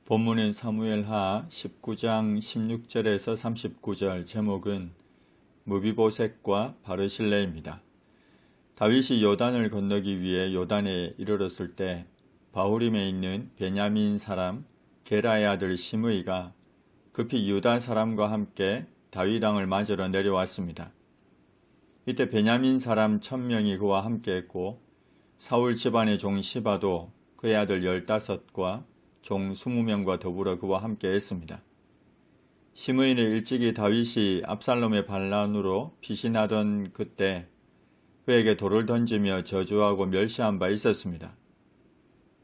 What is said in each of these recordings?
본문은 사무엘하 19장 16절에서 39절, 제목은 무비보셋과 바르실레입니다. 다윗이 요단을 건너기 위해 요단에 이르렀을 때 바후림에 있는 베냐민 사람 게라의 아들 시므이가 급히 유다 사람과 함께 다윗 왕을 맞으러 내려왔습니다. 이때 베냐민 사람 1000명이 그와 함께했고 사울 집안의 종 시바도 그의 아들 15과 종 20명과 더불어 그와 함께했습니다. 시므이는 일찍이 다윗이 압살롬의 반란으로 피신하던 그때 그에게 돌을 던지며 저주하고 멸시한 바 있었습니다.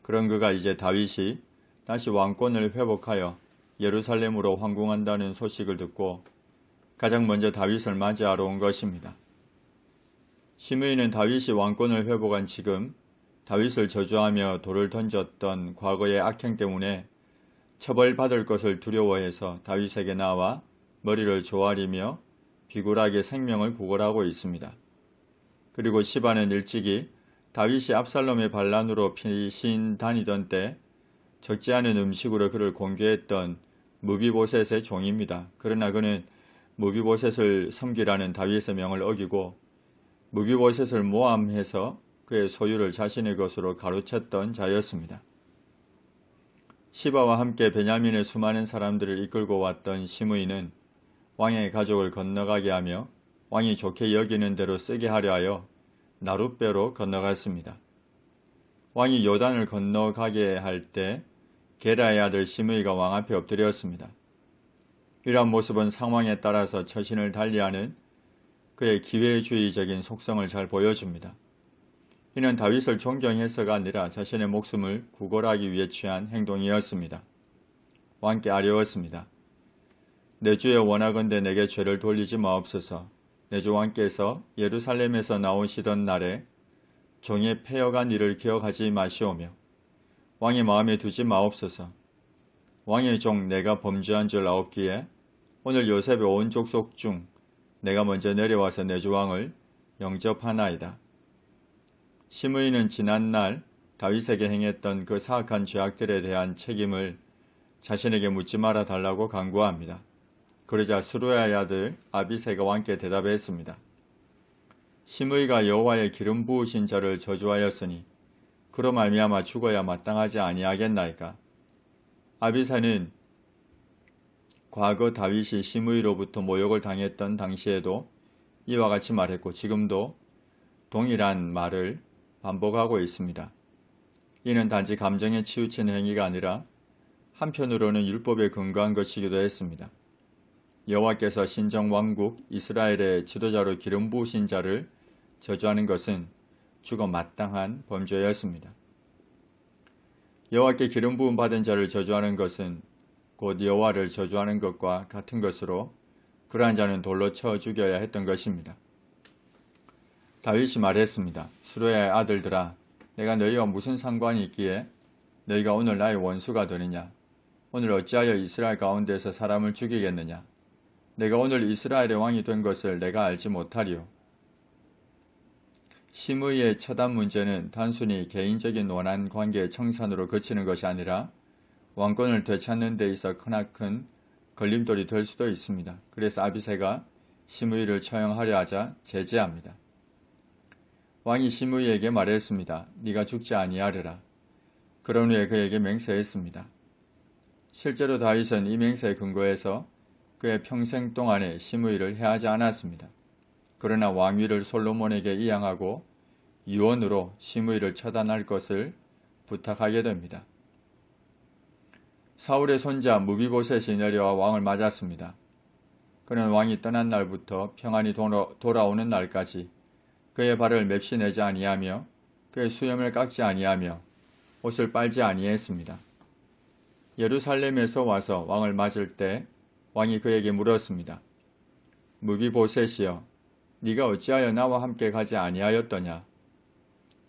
그런 그가 이제 다윗이 다시 왕권을 회복하여 예루살렘으로 황궁한다는 소식을 듣고 가장 먼저 다윗을 맞이하러 온 것입니다. 시므이는 다윗이 왕권을 회복한 지금 다윗을 저주하며 돌을 던졌던 과거의 악행 때문에 처벌받을 것을 두려워해서 다윗에게 나와 머리를 조아리며 비굴하게 생명을 구걸하고 있습니다. 그리고 시바는 일찍이 다윗이 압살롬의 반란으로 피신 다니던 때 적지 않은 음식으로 그를 공개했던 무비보셋의 종입니다. 그러나 그는 무비보셋을 섬기라는 다윗의 명을 어기고 무비보셋을 모함해서 그의 소유를 자신의 것으로 가로챘던 자였습니다. 시바와 함께 베냐민의 수많은 사람들을 이끌고 왔던 시므이는 왕의 가족을 건너가게 하며 왕이 좋게 여기는 대로 쓰게 하려 하여 나룻배로 건너갔습니다. 왕이 요단을 건너가게 할 때 게라의 아들 시므이가 왕 앞에 엎드렸습니다. 이러한 모습은 상황에 따라서 처신을 달리하는 그의 기회주의적인 속성을 잘 보여줍니다. 이는 다윗을 존경해서가 아니라 자신의 목숨을 구걸하기 위해 취한 행동이었습니다. 왕께 아뢰었습니다. 내 주의 원하건대 내게 죄를 돌리지 마옵소서. 내 주 왕께서 예루살렘에서 나오시던 날에 종의 패역한 일을 기억하지 마시오며 왕의 마음에 두지 마옵소서. 왕의 종 내가 범죄한 줄 아옵기에 오늘 요셉의 온 족속 중 내가 먼저 내려와서 내 주 왕을 영접하나이다. 시므이는 지난날 다윗에게 행했던 그 사악한 죄악들에 대한 책임을 자신에게 묻지 말아 달라고 간구합니다. 그러자 스루야의 아들 아비새가 왕께 대답했습니다. 시므이가 여호와의 기름 부으신 자를 저주하였으니 그로 말미암아 죽어야 마땅하지 아니하겠나이까. 아비새는 과거 다윗이 시므이로부터 모욕을 당했던 당시에도 이와 같이 말했고 지금도 동일한 말을 반복하고 있습니다. 이는 단지 감정에 치우친 행위가 아니라 한편으로는 율법에 근거한 것이기도 했습니다. 여호와께서 신정 왕국 이스라엘의 지도자로 기름 부으신 자를 저주하는 것은 죽어 마땅한 범죄였습니다. 여호와께 기름 부음 받은 자를 저주하는 것은 곧 여호와를 저주하는 것과 같은 것으로 그러한 자는 돌로 쳐 죽여야 했던 것입니다. 다윗이 말했습니다. 스루야의 아들들아, 내가 너희와 무슨 상관이 있기에 너희가 오늘 나의 원수가 되느냐? 오늘 어찌하여 이스라엘 가운데서 사람을 죽이겠느냐? 내가 오늘 이스라엘의 왕이 된 것을 내가 알지 못하리요. 시므이의 처단 문제는 단순히 개인적인 원한 관계의 청산으로 그치는 것이 아니라 왕권을 되찾는 데 있어 크나큰 걸림돌이 될 수도 있습니다. 그래서 아비새가 시므이를 처형하려 하자 제지합니다. 왕이 시므이에게 말했습니다. 네가 죽지 아니하리라. 그런 후에 그에게 맹세했습니다. 실제로 다윗은 이 맹세에 근거해서 그의 평생 동안에 시므이를 해하지 않았습니다. 그러나 왕위를 솔로몬에게 이양하고 유언으로 시므이를 처단할 것을 부탁하게 됩니다. 사울의 손자 무비보셋이 내려와 왕을 맞았습니다. 그는 왕이 떠난 날부터 평안히 돌아오는 날까지 그의 발을 맵시 내지 아니하며 그의 수염을 깎지 아니하며 옷을 빨지 아니했습니다. 예루살렘에서 와서 왕을 맞을 때 왕이 그에게 물었습니다. 무비보셋이여, 네가 어찌하여 나와 함께 가지 아니하였더냐?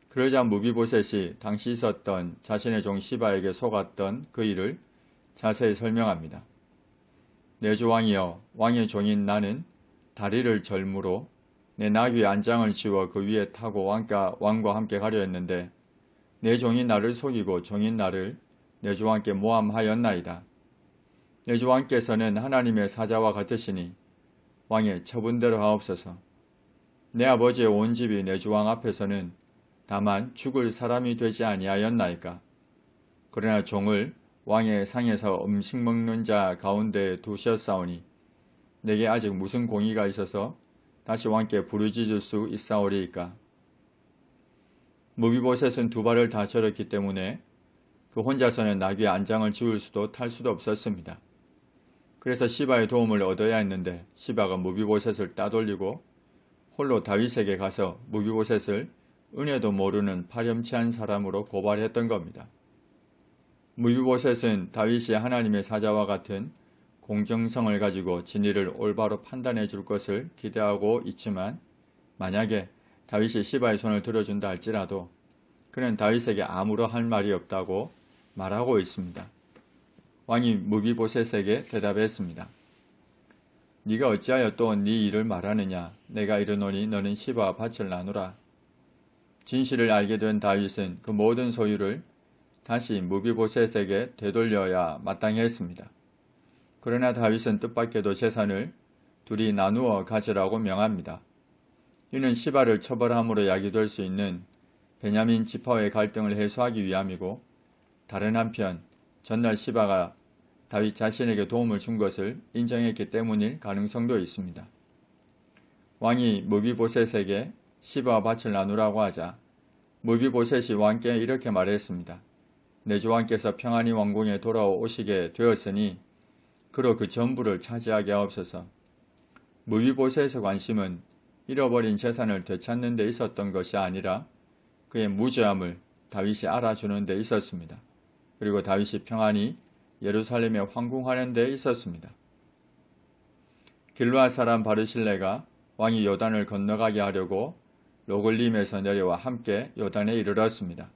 그러자 무비보셋이 당시 있었던 자신의 종 시바에게 속았던 그 일을 자세히 설명합니다. 내 주 왕이여, 왕의 종인 나는 다리를 절무로 내 나귀의 안장을 씌워 그 위에 타고 왕과 함께 가려 했는데 내 종이 나를 속이고 종인 나를 내 주와 함께 모함하였나이다. 내 주 왕께서는 하나님의 사자와 같으시니 왕의 처분대로 하옵소서. 내 아버지의 온 집이 내 주 왕 앞에서는 다만 죽을 사람이 되지 아니하였나이까. 그러나 종을 왕의 상에서 음식 먹는 자 가운데 두셨사오니 내게 아직 무슨 공의가 있어서 다시 왕께 부르짖을 수 있사오리이까. 무비보셋은 두 발을 다 절었기 때문에 그 혼자서는 나귀의 안장을 지울 수도 탈 수도 없었습니다. 그래서 시바의 도움을 얻어야 했는데 시바가 무비보셋을 따돌리고 홀로 다윗에게 가서 무비보셋을 은혜도 모르는 파렴치한 사람으로 고발했던 겁니다. 무비보셋은 다윗이 하나님의 사자와 같은 공정성을 가지고 진리를 올바로 판단해 줄 것을 기대하고 있지만 만약에 다윗이 시바의 손을 들어준다 할지라도 그는 다윗에게 아무런 할 말이 없다고 말하고 있습니다. 왕이 무비보셋에게 대답했습니다. 네가 어찌하여 또 네 일을 말하느냐? 내가 이르노니 너는 시바와 밭을 나누라. 진실을 알게 된 다윗은 그 모든 소유를 다시 무비보셋에게 되돌려야 마땅했습니다. 그러나 다윗은 뜻밖에도 재산을 둘이 나누어 가지라고 명합니다. 이는 시바를 처벌함으로 야기될 수 있는 베냐민 지파의 갈등을 해소하기 위함이고 다른 한편 전날 시바가 다윗 자신에게 도움을 준 것을 인정했기 때문일 가능성도 있습니다. 왕이 무비보셋에게 시바와 밭을 나누라고 하자 무비보셋이 왕께 이렇게 말했습니다. 내 주 왕께서 평안히 왕궁에 돌아오시게 되었으니 그로 그 전부를 차지하게 하옵소서. 무비보셋의 관심은 잃어버린 재산을 되찾는 데 있었던 것이 아니라 그의 무죄함을 다윗이 알아주는 데 있었습니다. 그리고 다윗이 평안히 예루살렘에 황궁하는 데 있었습니다. 길르앗 사람 바르실레가 왕이 요단을 건너가게 하려고 로글림에서 내려와 함께 요단에 이르렀습니다.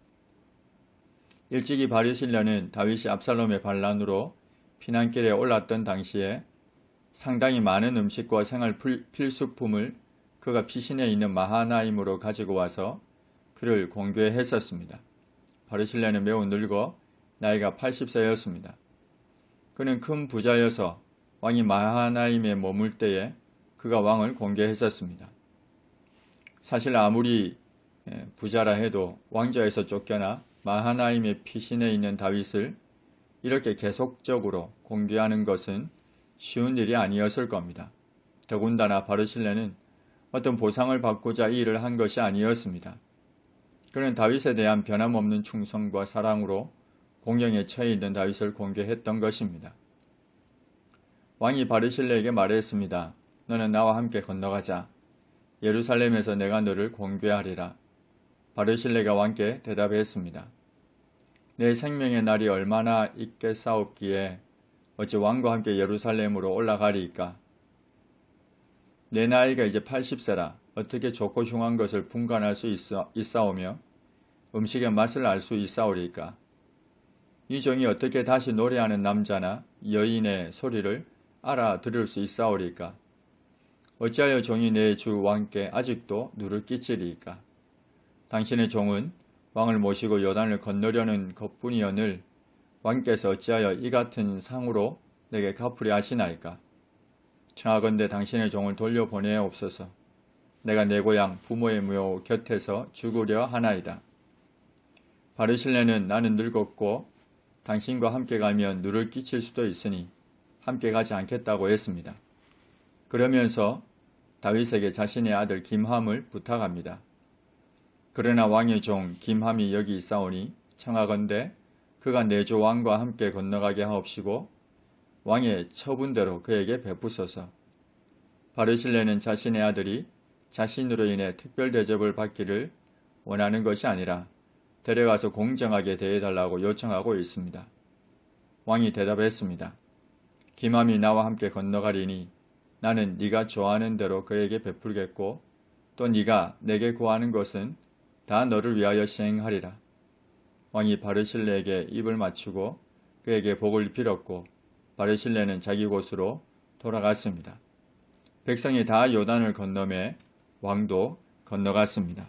일찍이 바르실레는 다윗이 압살롬의 반란으로 피난길에 올랐던 당시에 상당히 많은 음식과 생활 필수품을 그가 피신해 있는 마하나임으로 가지고 와서 그를 공개했었습니다. 바르실레는 매우 늙어 나이가 80세였습니다. 그는 큰 부자여서 왕이 마하나임에 머물 때에 그가 왕을 공개했었습니다. 사실 아무리 부자라 해도 왕좌에서 쫓겨나 마하나임에 피신해 있는 다윗을 이렇게 계속적으로 공개하는 것은 쉬운 일이 아니었을 겁니다. 더군다나 바르실레는 어떤 보상을 받고자 이 일을 한 것이 아니었습니다. 그는 다윗에 대한 변함없는 충성과 사랑으로 공경에 처해 있는 다윗을 공개했던 것입니다. 왕이 바르실레에게 말했습니다. 너는 나와 함께 건너가자. 예루살렘에서 내가 너를 공개하리라. 바르실레가 왕께 대답했습니다. 내 생명의 날이 얼마나 있겠사옵기에 어찌 왕과 함께 예루살렘으로 올라가리이까. 내 나이가 이제 80세라 어떻게 좋고 흉한 것을 분간할 수 있사오며 음식의 맛을 알 수 있사오리이까. 이 종이 어떻게 다시 노래하는 남자나 여인의 소리를 알아들을 수 있사오리이까. 어찌하여 종이 내 주 왕께 아직도 누를 끼치리이까. 당신의 종은 왕을 모시고 요단을 건너려는 것뿐이오늘 왕께서 어찌하여 이 같은 상으로 내게 갚으려 하시나이까. 청하건대 당신의 종을 돌려보내옵소서. 내가 내 고향 부모의 묘 곁에서 죽으려 하나이다. 바르실레는 나는 늙었고 당신과 함께 가면 누를 끼칠 수도 있으니 함께 가지 않겠다고 했습니다. 그러면서 다윗에게 자신의 아들 김함을 부탁합니다. 그러나 왕의 종 김함이 여기 있사오니 청하건대 그가 내 주 왕과 함께 건너가게 하옵시고 왕의 처분대로 그에게 베푸소서. 바르실레는 자신의 아들이 자신으로 인해 특별 대접을 받기를 원하는 것이 아니라 데려가서 공정하게 대해달라고 요청하고 있습니다. 왕이 대답했습니다. 김함이 나와 함께 건너가리니 나는 네가 좋아하는 대로 그에게 베풀겠고 또 네가 내게 구하는 것은 다 너를 위하여 시행하리라. 왕이 바르실레에게 입을 맞추고 그에게 복을 빌었고 바르실레는 자기 곳으로 돌아갔습니다. 백성이 다 요단을 건너매 왕도 건너갔습니다.